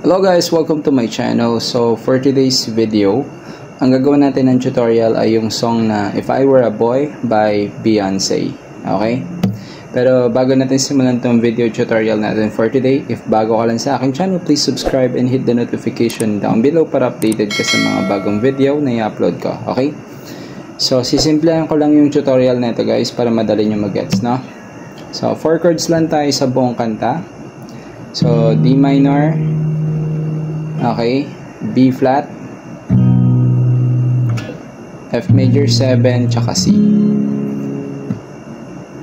Hello guys, welcome to my channel. So for today's video, ang gagawin natin ng tutorial ay yung song na If I Were a Boy by Beyonce. Okay? Pero bago natin simulan itong video tutorial natin for today, if bago ka lang sa aking channel, please subscribe and hit the notification down below para updated ka sa mga bagong video na i-upload ko. Okay? So sisimplahan ko lang yung tutorial na ito guys para madali nyo mag-gets, no? So 4 chords lang tayo sa buong kanta. So D minor, okay, B flat, F major 7, tsaka C.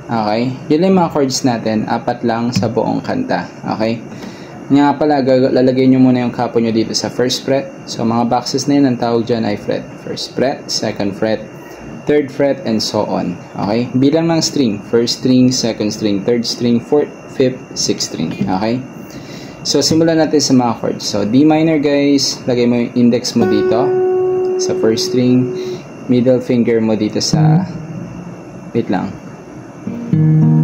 Okay, yun lang yung mga chords natin, 4 lang sa buong kanta. Okay, nga pala, lalagay nyo muna yung kapo nyo dito sa first fret. So mga boxes na yun, ang tawag dyan ay fret. First fret, second fret, third fret, and so on. Okay, bilang ng string, first string, second string, third string, fourth, fifth, sixth string. Okay, so simulan natin sa mga chords. So D minor guys, lagay mo yung index mo dito sa first string, middle finger mo dito sa, wait lang,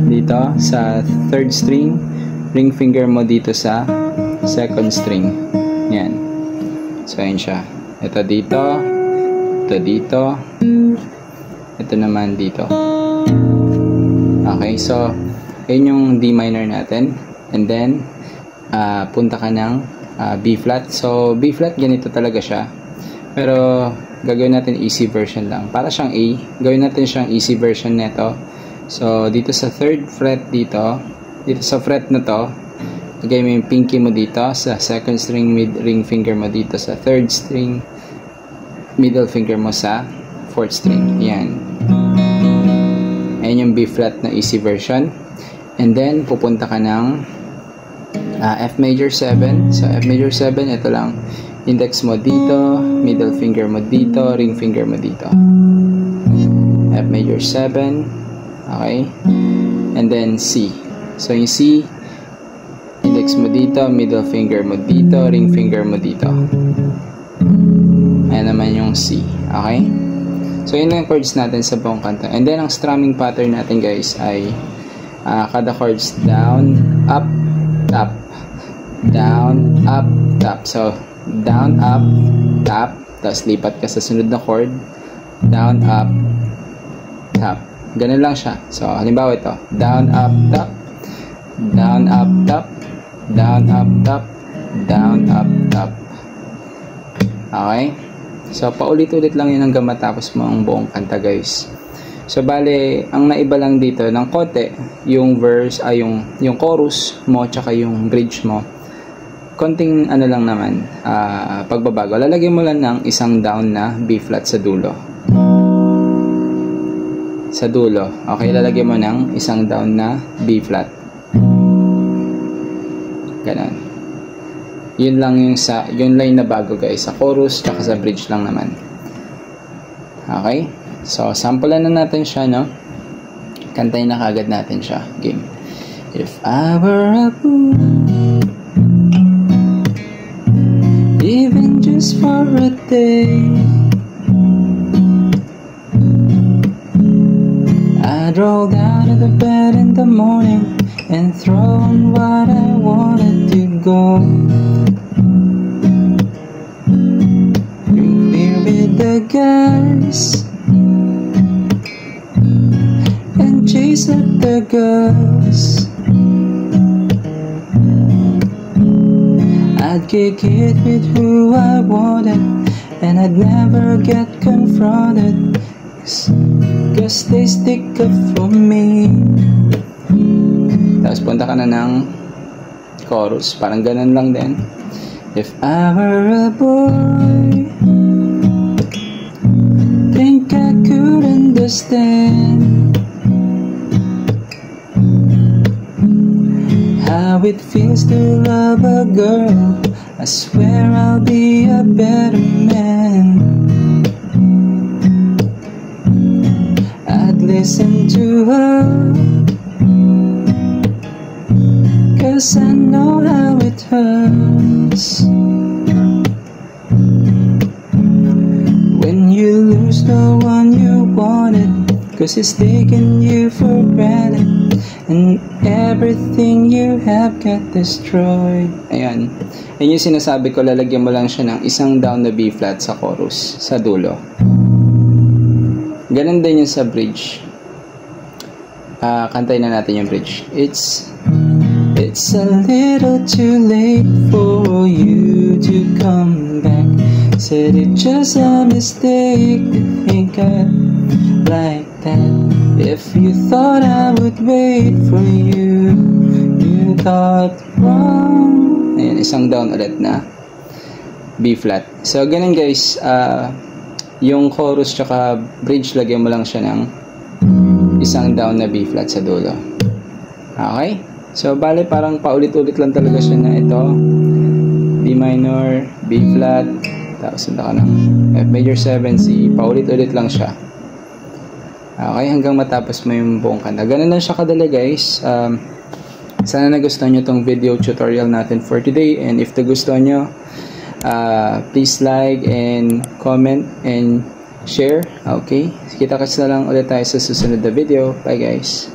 dito sa third string, ring finger mo dito sa second string. Yan. So ayun siya. Ito dito, ito dito, ito naman dito. Okay, so ayun yung D minor natin. And then punta ka ng B flat. So B flat, ganito talaga siya, pero gagawin natin easy version lang. Para siyang A, gawin natin siyang easy version nito. So dito sa third fret, dito sa fret na to, lagay mo yung pinky mo dito sa second string, ring finger mo dito sa third string, middle finger mo sa fourth string. Yan. Ayan yung B flat na easy version. And then pupunta ka ng F major 7. So F major 7, ito lang, index mo dito, middle finger mo dito, ring finger mo dito. F major 7. Okay, and then C. So yung C, index mo dito, middle finger mo dito, ring finger mo dito. Ayan naman yung C. Okay, so yun lang yung chords natin sa buong kanta. And then ang strumming pattern natin guys ay kada chords down, up, tap, down, up, tap. So down, up, tap, tapos lipat ka sa sunod na chord, down, up, tap. Ganun lang siya. So halimbawa ito, down, up, tap, down, up, tap, down, up, tap, down, up, tap. Okay, so paulit-ulit lang yun hanggang matapos mo ang buong kanta guys. So bale, ang naiba lang dito ng konti, yung verse ay yung chorus mo tsaka yung bridge mo, konting ano lang naman, pagbabago. Lalagay mo lang ng isang down na B flat sa dulo. Sa dulo. Okay, lalagay mo ng isang down na B flat. Ganon. Yun lang yung line na bago guys, sa chorus tsaka sa bridge lang naman. Okay, so sampulan na natin siya, no? Kantayin na kagad natin siya. Game. If I were a boy, even just for a day, I'd roll down to the bed in the morning and throw on what I wanted to go. Drink beer with the guys and chase up the girls. I'd kick it with who I wanted, and I'd never get confronted, cause they stick up for me. Tapos punta ka na ng chorus, parang ganun lang din. If I were a boy, think I could understand how it feels to love a girl. I swear I'll be a better man. I'd listen to her, cause I know how it hurts when you lose the one you wanted, 'cause it's taken you for granted, and everything you have got destroyed. Ayan. Yan yung sinasabi ko, lalagyan mo lang siya ng isang down na B flat sa chorus, sa dulo. Ganun din yung sa bridge. Kantayin na natin yung bridge. It's a little too late for you to come back. Said it's just a mistake to think I like that. If you thought I would wait for you, you thought wrong. Ayan, isang down ulit na B flat. So, ganun guys. Yung chorus tsaka bridge, lagyan mo lang siya ng isang down na B flat sa dulo. Okay? So, bale parang paulit-ulit lang talaga siya na ito. B minor, B flat, tapos punta ka ng F major 7, C. Paulit-ulit lang siya. Okay, hanggang matapos mo yung buong kanta. Ganun lang siya kadali guys. Sana nagustuhan nyo tong video tutorial natin for today. And if nagustuhan nyo, please like and comment and share. Okay, kita-kits na lang ulit tayo sa susunod na video. Bye guys.